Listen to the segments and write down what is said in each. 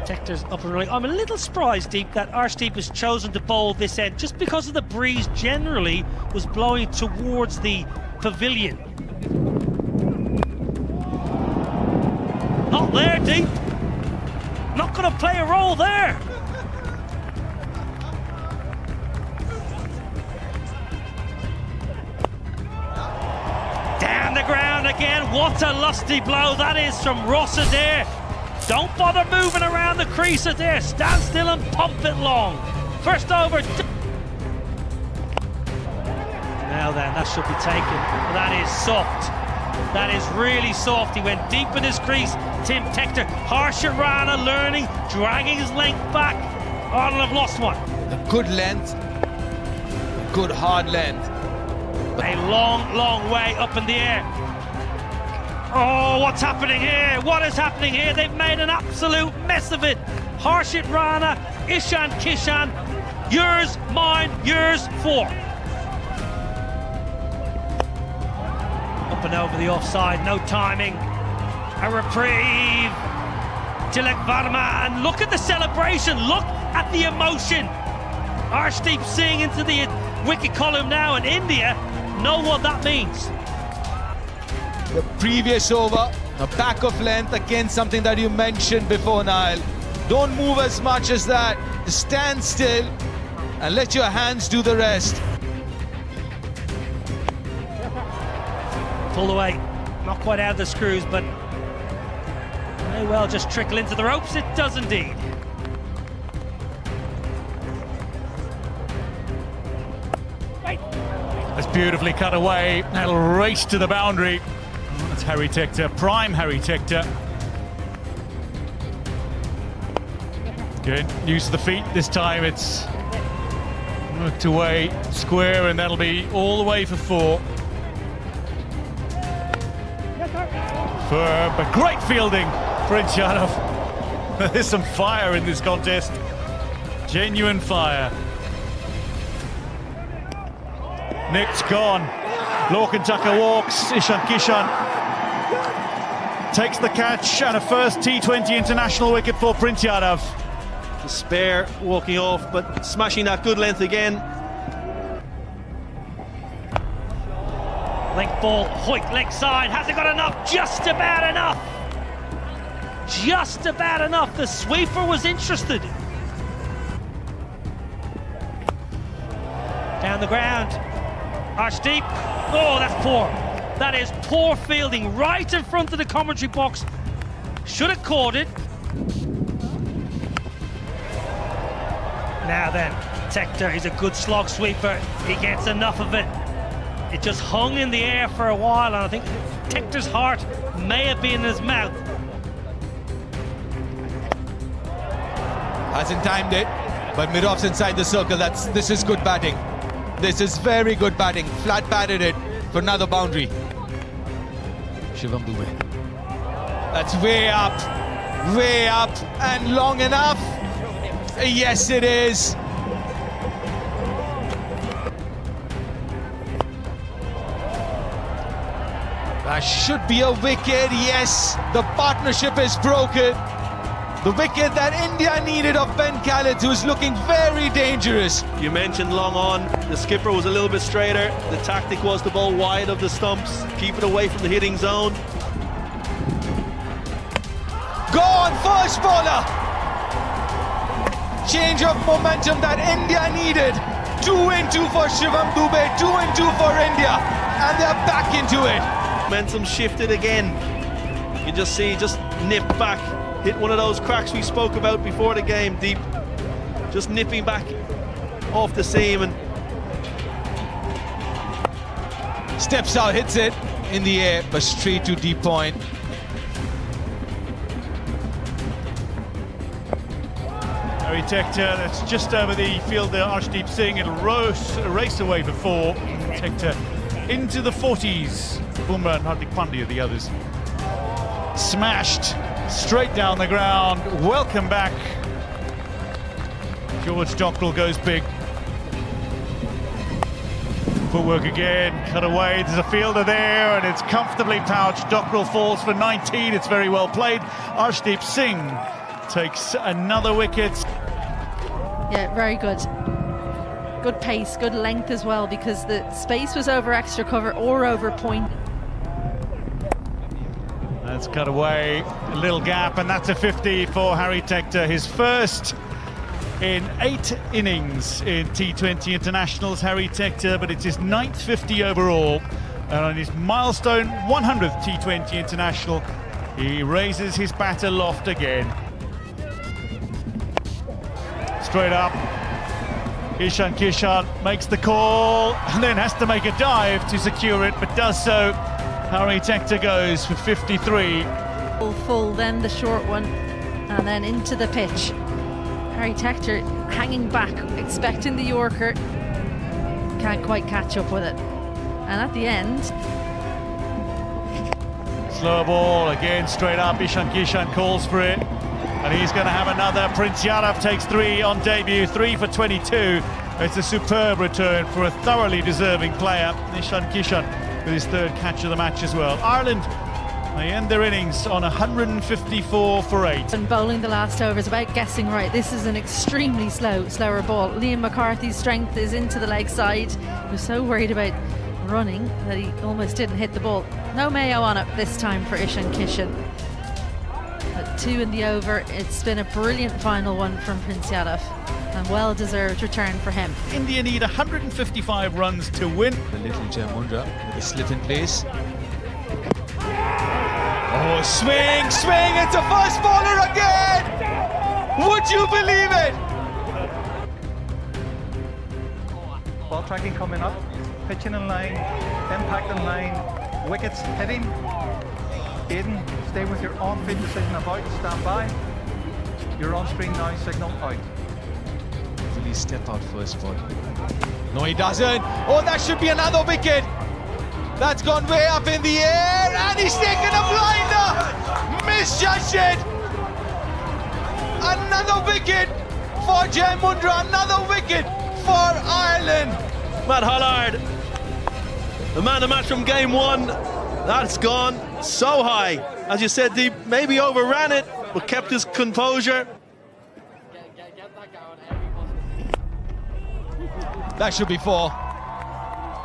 Tector's up and running. I'm a little surprised, Deep, that Arshdeep has chosen to bowl this end just because of the breeze generally was blowing towards the pavilion. Not there, Deep. Not going to play a role there. Down the ground again. What a lusty blow that is from Ross Adair. Don't bother moving around the crease there. Stand still and pump it long. First over. Now then, that should be taken. That is soft. That is really soft. He went deep in his crease. Tim Tector, harsher Rana learning, dragging his length back. Ireland have lost one. A good length, good hard length. A long, long way up in the air. Oh, what's happening here? What is happening here? They've made an absolute mess of it. Harshit Rana, Ishan Kishan, yours, mine, yours, four. Up and over the offside, no timing. A reprieve. Tilak Varma, and look at the celebration. Look at the emotion. Arshdeep Singh into the wicket column now, and India know what that means. The previous over, a back of length, again something that you mentioned before, Niall. Don't move as much as that. Stand still and let your hands do the rest. Pulled away, not quite out of the screws, but may well just trickle into the ropes. It does indeed. That's beautifully cut away. That'll race to the boundary. That's Harry Tector, prime Harry Tector. Good, use the feet this time. It's worked away square, and that'll be all the way for four. Firm, but great fielding for Yadav. There's some fire in this contest. Genuine fire. Nick's gone. Lorcan Tucker walks. Ishan Kishan takes the catch, and a first T20 international wicket for Prince Yadav. The spare walking off, but smashing that good length again. Length ball, Hoyt leg side, hasn't got enough, just about enough. Just about enough, the sweeper was interested. Down the ground, Arshdeep, oh that's poor. That is poor fielding, right in front of the commentary box. Should have caught it. Now then, Tector is a good slog sweeper, he gets enough of it. It just hung in the air for a while, and I think Tector's heart may have been in his mouth. Hasn't timed it, but mid-off's inside the circle. This is good batting. This is very good batting. Flat batted it for another boundary. Shivam Dube. That's way up, and long enough. Yes, it is. That should be a wicket, yes. The partnership is broken. The wicket that India needed of Ben Calitz, who's looking very dangerous. You mentioned long on, the skipper was a little bit straighter. The tactic was to bowl wide of the stumps, keep it away from the hitting zone. Gone, first bowler. Change of momentum that India needed. 2 and 2 for Shivam Dube, 2 and 2 for India, and they're back into it. Momentum shifted again. You can just see, just nip back, hit one of those cracks we spoke about before the game, Deep. Just nipping back off the seam and steps out, hits it in the air, but straight to deep point. Harry Tector, that's just over the fielder, Arshdeep Singh. It'll race away for four. Tector into the 40s. Bumrah and Hardik Pandya, the others. Smashed straight down the ground. Welcome back. George Dockrell goes big. Footwork again, cut away. There's a fielder there, and it's comfortably pouched. Dockrell falls for 19. It's very well played. Arshdeep Singh takes another wicket. Yeah, very good. Good pace, good length as well, because the space was over extra cover or over point. That's cut away, a little gap, and that's a 50 for Harry Tector, his first in 8 innings in T20 internationals, Harry Tector, but it's his 9th 50 overall. And on his milestone 100th T20 international, he raises his bat aloft again. Straight up, Ishan Kishan makes the call and then has to make a dive to secure it, but does so. Harry Tector goes for 53. Full, then the short one, and then into the pitch. Harry Tector hanging back, expecting the Yorker, can't quite catch up with it. And at the end, slow ball again, straight up. Ishan Kishan calls for it, and he's going to have another. Prince Yadav takes 3 on debut, 3 for 22. It's a superb return for a thoroughly deserving player. Ishan Kishan with his 3rd catch of the match as well. Ireland, they end their innings on 154 for 8. And bowling the last over is about guessing right. This is an extremely slower ball. Liam McCarthy's strength is into the leg side. He was so worried about running that he almost didn't hit the ball. No mayo on it this time for Ishan Kishan. At 2 in the over, it's been a brilliant final one from Prince Yadav, and well-deserved return for him. India need 155 runs to win. The little Moondra with a slit in place. Oh, swing, it's a fast bowler again! Would you believe it? Ball tracking coming up, pitching in line, impact in line, wickets hitting. Aiden, stay with your on-field decision of out, stand by. Your on-screen now signal out. Please step out first, ball. No, he doesn't. Oh, that should be another wicket. That's gone way up in the air, and he's taken a blinder. Misjudged it. Another wicket for Jai Moondra. Another wicket for Ireland. Matt Hollard, the man of the match from game 1. That's gone so high. As you said, Deep, maybe overran it, but kept his composure. That should be 4.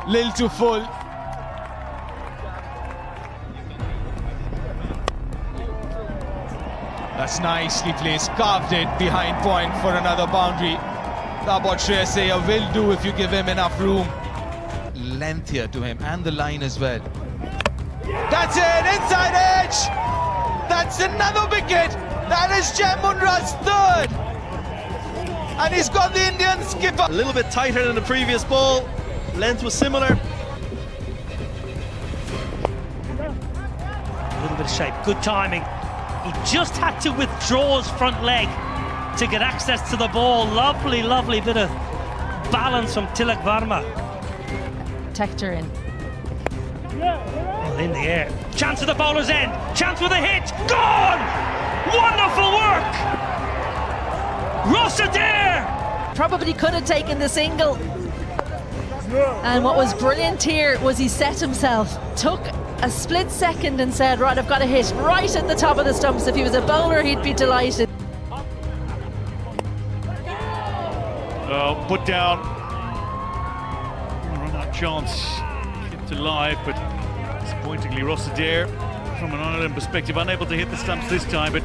Little too full. That's nicely placed, carved it behind point for another boundary. That's what Shreyas Iyer will do if you give him enough room. Length here to him, and the line as well. That's it, inside edge! That's another wicket! That is Jai Moondra's 3rd! And he's got the Indian skipper. A little bit tighter than the previous ball. Length was similar. A little bit of shape, good timing. He just had to withdraw his front leg to get access to the ball. Lovely, lovely bit of balance from Tilak Varma. Tector in. Well, in the air. Chance at the bowler's end. Chance with a hit. Gone! Wonderful work! Rossiter! Probably could have taken the single. And what was brilliant here was he set himself, took a split second and said, right, I've got a hit right at the top of the stumps. If he was a bowler, he'd be delighted. Put down. Run out chance. Kept alive, but disappointingly Rossiter, from an Ireland perspective, unable to hit the stumps this time, but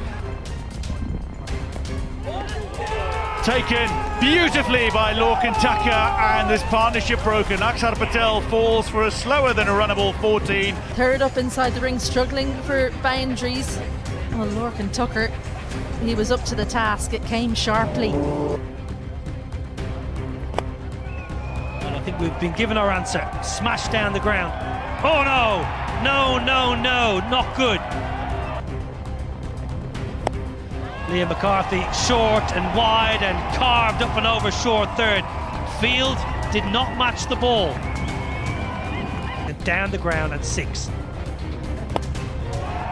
taken beautifully by Lorcan Tucker, and this partnership broken. Akshar Patel falls for a slower than a runnable 14. 3rd up inside the ring, struggling for boundaries. Well, Lorcan Tucker, he was up to the task. It came sharply. And I think we've been given our answer. Smashed down the ground. Oh no! No, not good. Liam McCarthy short and wide and carved up and over short 3rd. Field did not match the ball. And down the ground at 6.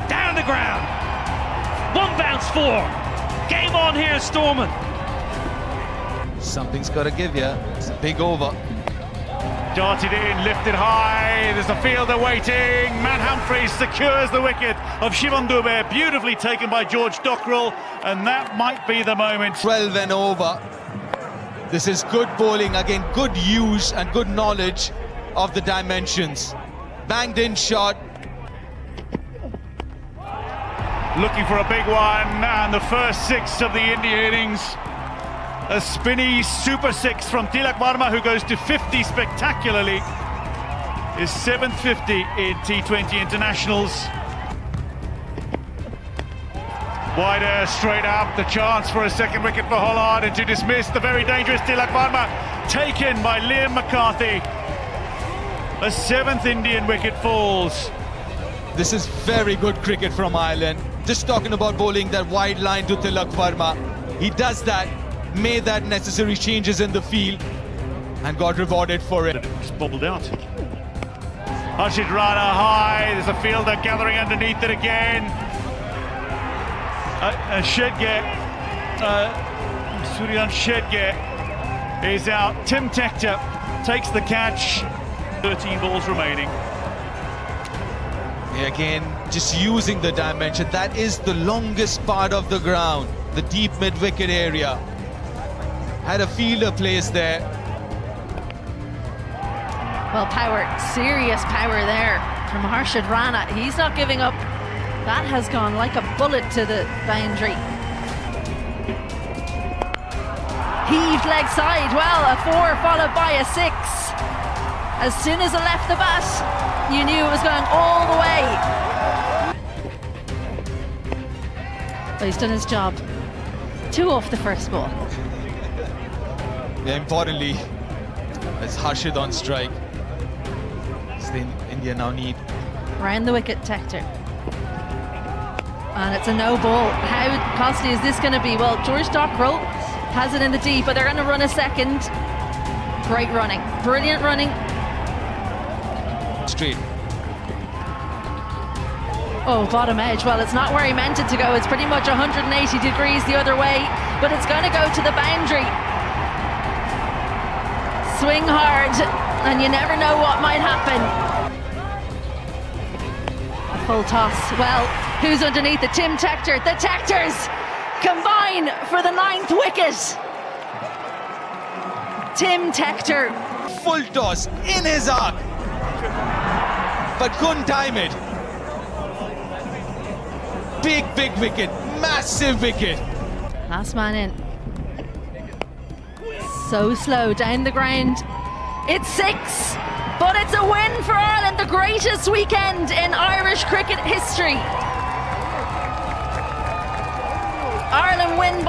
Down the ground. 1 bounce 4. Game on here, Stormont. Something's got to give you. It's a big over. Darted in, lifted high. There's a fielder waiting. Matt Humphreys secures the wicket of Shivam Dube, beautifully taken by George Dockrell, and that might be the moment. 12 and over. This is good bowling, again, good use and good knowledge of the dimensions. Banged in shot. Looking for a big one, and the first six of the India innings. A spinny super six from Tilak Varma, who goes to 50 spectacularly. His 7th 50 in T20 internationals. Wider, straight up, the chance for a second wicket for Hollard, and to dismiss the very dangerous Tilak Varma, taken by Liam McCarthy. A 7th Indian wicket falls. This is very good cricket from Ireland. Just talking about bowling that wide line to Tilak Varma. He does that, made that necessary changes in the field, and got rewarded for it. Just bobbled out. Arshdeep Rana high, there's a fielder gathering underneath it again. Suryan Shedge is out. Tim Tector takes the catch. 13 balls remaining. Again, just using the dimension. That is the longest part of the ground, the deep mid-wicket area. Had a fielder placed there. Well, power, serious power there from Arshdeep Rana. He's not giving up. That has gone like a bullet to the boundary. Heaved leg side. Well, a 4 followed by a 6. As soon as it left the bat, you knew it was going all the way. But he's done his job. 2 off the first ball. Yeah, importantly, it's Harshid on strike. India now need. Round the wicket, Tector. And it's a no ball. How costly is this going to be? Well, George Dockrell has it in the deep, but they're going to run a second. Great running. Brilliant running. Straight. Oh, bottom edge. Well, it's not where he meant it to go. It's pretty much 180 degrees the other way, but it's going to go to the boundary. Swing hard, and you never know what might happen. A full toss. Well, who's underneath it? Tim Tector. The Tectors combine for the 9th wicket. Tim Tector. Full toss in his arc, but couldn't time it. Big wicket, massive wicket. Last man in. So slow down the ground. It's 6, but it's a win for Ireland, the greatest weekend in Irish cricket history. Ireland